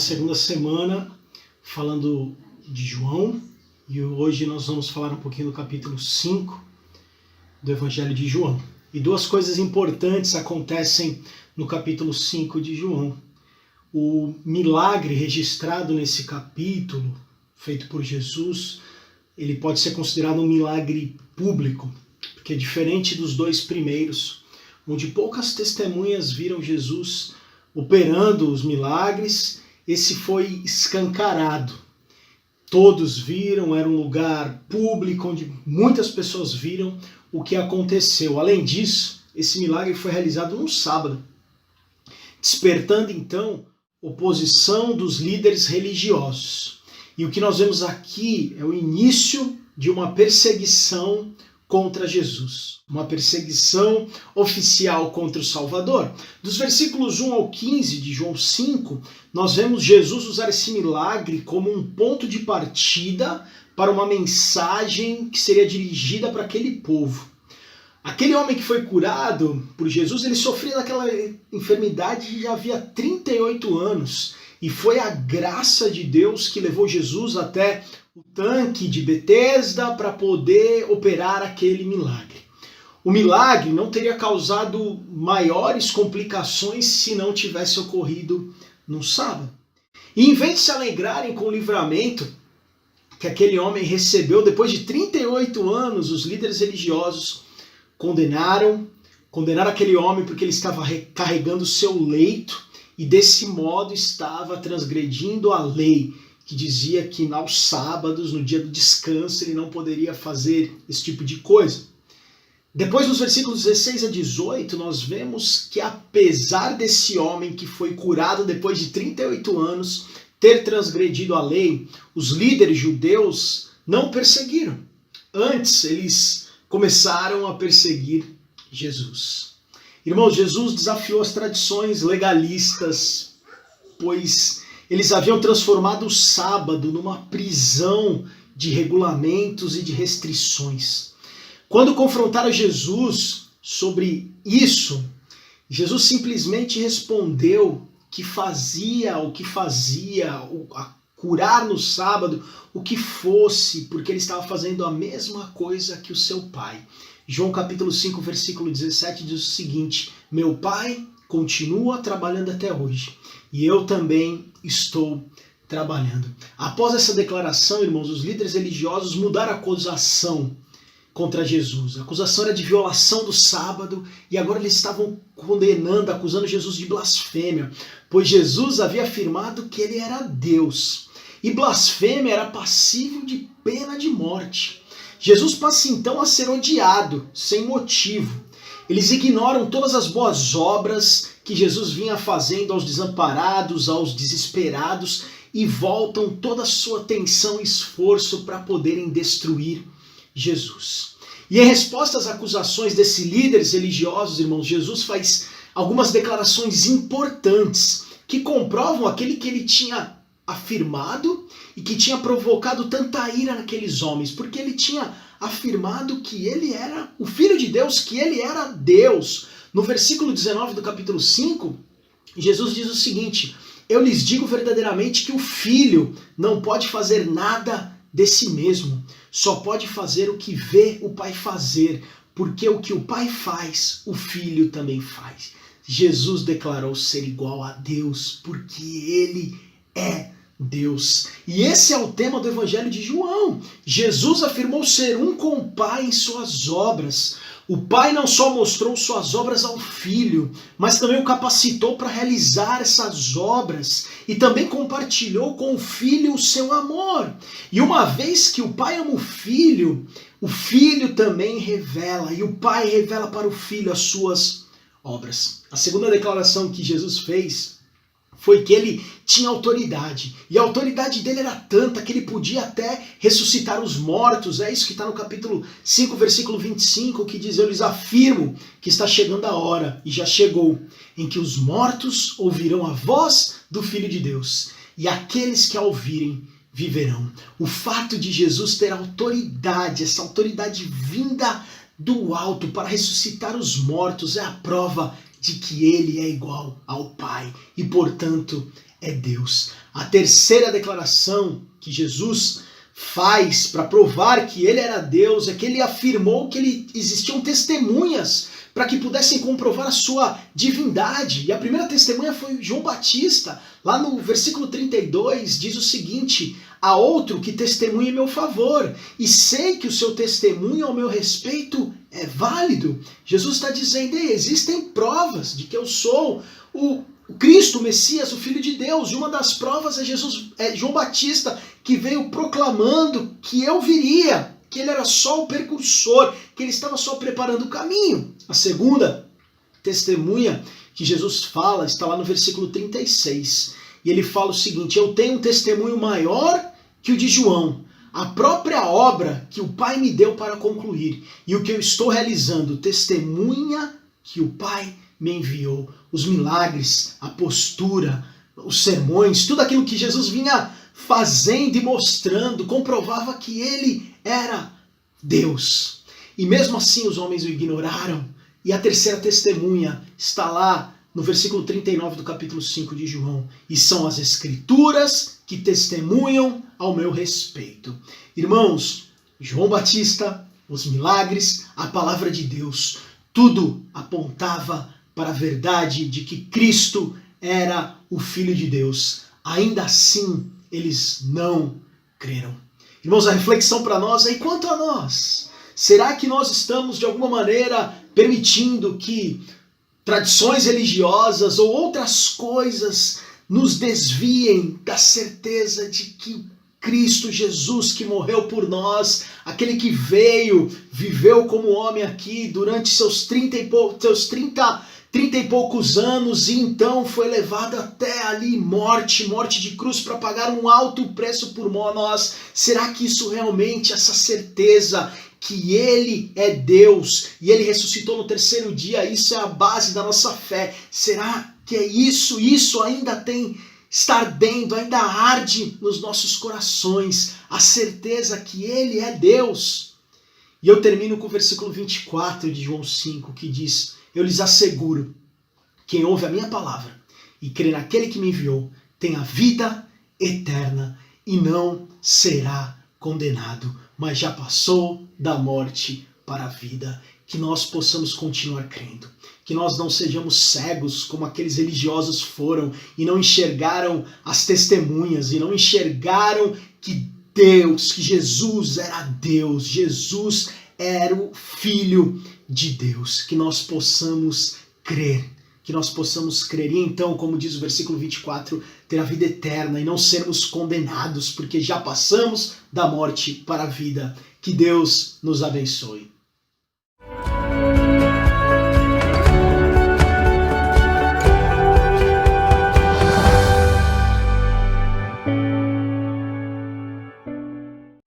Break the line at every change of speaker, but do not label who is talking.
segunda semana falando de João e hoje nós vamos falar um pouquinho do capítulo 5 do Evangelho de João. E duas coisas importantes acontecem no capítulo 5 de João. O milagre registrado nesse capítulo, feito por Jesus, ele pode ser considerado um milagre público, porque é diferente dos dois primeiros, onde poucas testemunhas viram Jesus operando os milagres, esse foi escancarado. Todos viram, era um lugar público onde muitas pessoas viram o que aconteceu. Além disso, esse milagre foi realizado no sábado, despertando então oposição dos líderes religiosos. E o que nós vemos aqui é o início de uma perseguição contra Jesus, uma perseguição oficial contra o Salvador. Dos versículos 1 ao 15 de João 5, nós vemos Jesus usar esse milagre como um ponto de partida para uma mensagem que seria dirigida para aquele povo. Aquele homem que foi curado por Jesus, ele sofria daquela enfermidade já havia 38 anos. E foi a graça de Deus que levou Jesus até o tanque de Betesda para poder operar aquele milagre. O milagre não teria causado maiores complicações se não tivesse ocorrido no sábado. E em vez de se alegrarem com o livramento que aquele homem recebeu, depois de 38 anos, os líderes religiosos condenaram aquele homem porque ele estava carregando o seu leito e desse modo estava transgredindo a lei, que dizia que aos sábados, no dia do descanso, ele não poderia fazer esse tipo de coisa. Depois, nos versículos 16 a 18, nós vemos que apesar desse homem que foi curado depois de 38 anos ter transgredido a lei, os líderes judeus não o perseguiram. Antes, eles começaram a perseguir Jesus. Irmãos, Jesus desafiou as tradições legalistas, pois eles haviam transformado o sábado numa prisão de regulamentos e de restrições. Quando confrontaram Jesus sobre isso, Jesus simplesmente respondeu que fazia a curar no sábado o que fosse, porque ele estava fazendo a mesma coisa que o seu pai. João capítulo 5, versículo 17 diz o seguinte: meu pai continua trabalhando até hoje e eu também estou trabalhando. Após essa declaração, irmãos, os líderes religiosos mudaram a acusação contra Jesus. A acusação era de violação do sábado e agora eles estavam acusando Jesus de blasfêmia, pois Jesus havia afirmado que ele era Deus. E blasfêmia era passível de pena de morte. Jesus passa então a ser odiado, sem motivo. Eles ignoram todas as boas obras que Jesus vinha fazendo aos desamparados, aos desesperados, e voltam toda a sua atenção e esforço para poderem destruir Jesus. E em resposta às acusações desses líderes religiosos, irmãos, Jesus faz algumas declarações importantes que comprovam aquele que ele tinha afirmado e que tinha provocado tanta ira naqueles homens, porque ele tinha afirmado que ele era o Filho de Deus, que ele era Deus. No versículo 19 do capítulo 5, Jesus diz o seguinte: eu lhes digo verdadeiramente que o Filho não pode fazer nada de si mesmo, só pode fazer o que vê o Pai fazer, porque o que o Pai faz, o Filho também faz. Jesus declarou ser igual a Deus, porque ele é Deus. E esse é o tema do Evangelho de João. Jesus afirmou ser um com o Pai em suas obras. O Pai não só mostrou suas obras ao Filho, mas também o capacitou para realizar essas obras e também compartilhou com o Filho o seu amor. E uma vez que o Pai ama o Filho também revela, e o Pai revela para o Filho as suas obras. A segunda declaração que Jesus fez foi que ele tinha autoridade. E a autoridade dele era tanta que ele podia até ressuscitar os mortos. É isso que está no capítulo 5, versículo 25, que diz: eu lhes afirmo que está chegando a hora, e já chegou, em que os mortos ouvirão a voz do Filho de Deus, e aqueles que a ouvirem viverão. O fato de Jesus ter autoridade, essa autoridade vinda do alto para ressuscitar os mortos, é a prova de que ele é igual ao Pai e, portanto, é Deus. A terceira declaração que Jesus faz para provar que ele era Deus é que ele afirmou que existiam testemunhas para que pudessem comprovar a sua divindade. E a primeira testemunha foi João Batista. Lá no versículo 32 diz o seguinte: há outro que testemunha em meu favor, e sei que o seu testemunho ao meu respeito é válido. Jesus está dizendo: existem provas de que eu sou o Cristo, o Messias, o Filho de Deus. E uma das provas é João Batista, que veio proclamando que eu viria, que ele era só o precursor, que ele estava só preparando o caminho. A segunda testemunha que Jesus fala está lá no versículo 36. E ele fala o seguinte: eu tenho um testemunho maior que o de João, a própria obra que o Pai me deu para concluir. E o que eu estou realizando testemunha que o Pai me enviou. Os milagres, a postura, os sermões, tudo aquilo que Jesus vinha fazendo e mostrando, comprovava que ele era Deus. E mesmo assim os homens o ignoraram. E a terceira testemunha está lá no versículo 39 do capítulo 5 de João. E são as Escrituras que testemunham ao meu respeito. Irmãos, João Batista, os milagres, a palavra de Deus, tudo apontava para a verdade de que Cristo era o Filho de Deus. Ainda assim, eles não creram. Irmãos, a reflexão para nós é: e quanto a nós? Será que nós estamos, de alguma maneira, permitindo que tradições religiosas ou outras coisas nos desviem da certeza de que Cristo Jesus, que morreu por nós, aquele que veio, viveu como homem aqui durante seus 30 e poucos anos, e então foi levado até ali morte de cruz, para pagar um alto preço por nós? Será que isso realmente, essa certeza que ele é Deus e ele ressuscitou no terceiro dia, isso é a base da nossa fé? Será que é isso? Isso ainda está ardendo, ainda arde nos nossos corações, a certeza que ele é Deus? E eu termino com o versículo 24 de João 5, que diz: eu lhes asseguro, quem ouve a minha palavra e crê naquele que me enviou, tem a vida eterna e não será condenado, mas já passou da morte para a vida. Que nós possamos continuar crendo, que nós não sejamos cegos como aqueles religiosos foram e não enxergaram as testemunhas e não enxergaram que Deus, que Jesus era Deus, Jesus era o Filho de Deus. Que nós possamos crer, e então, como diz o versículo 24, ter a vida eterna e não sermos condenados, porque já passamos da morte para a vida. Que Deus nos abençoe.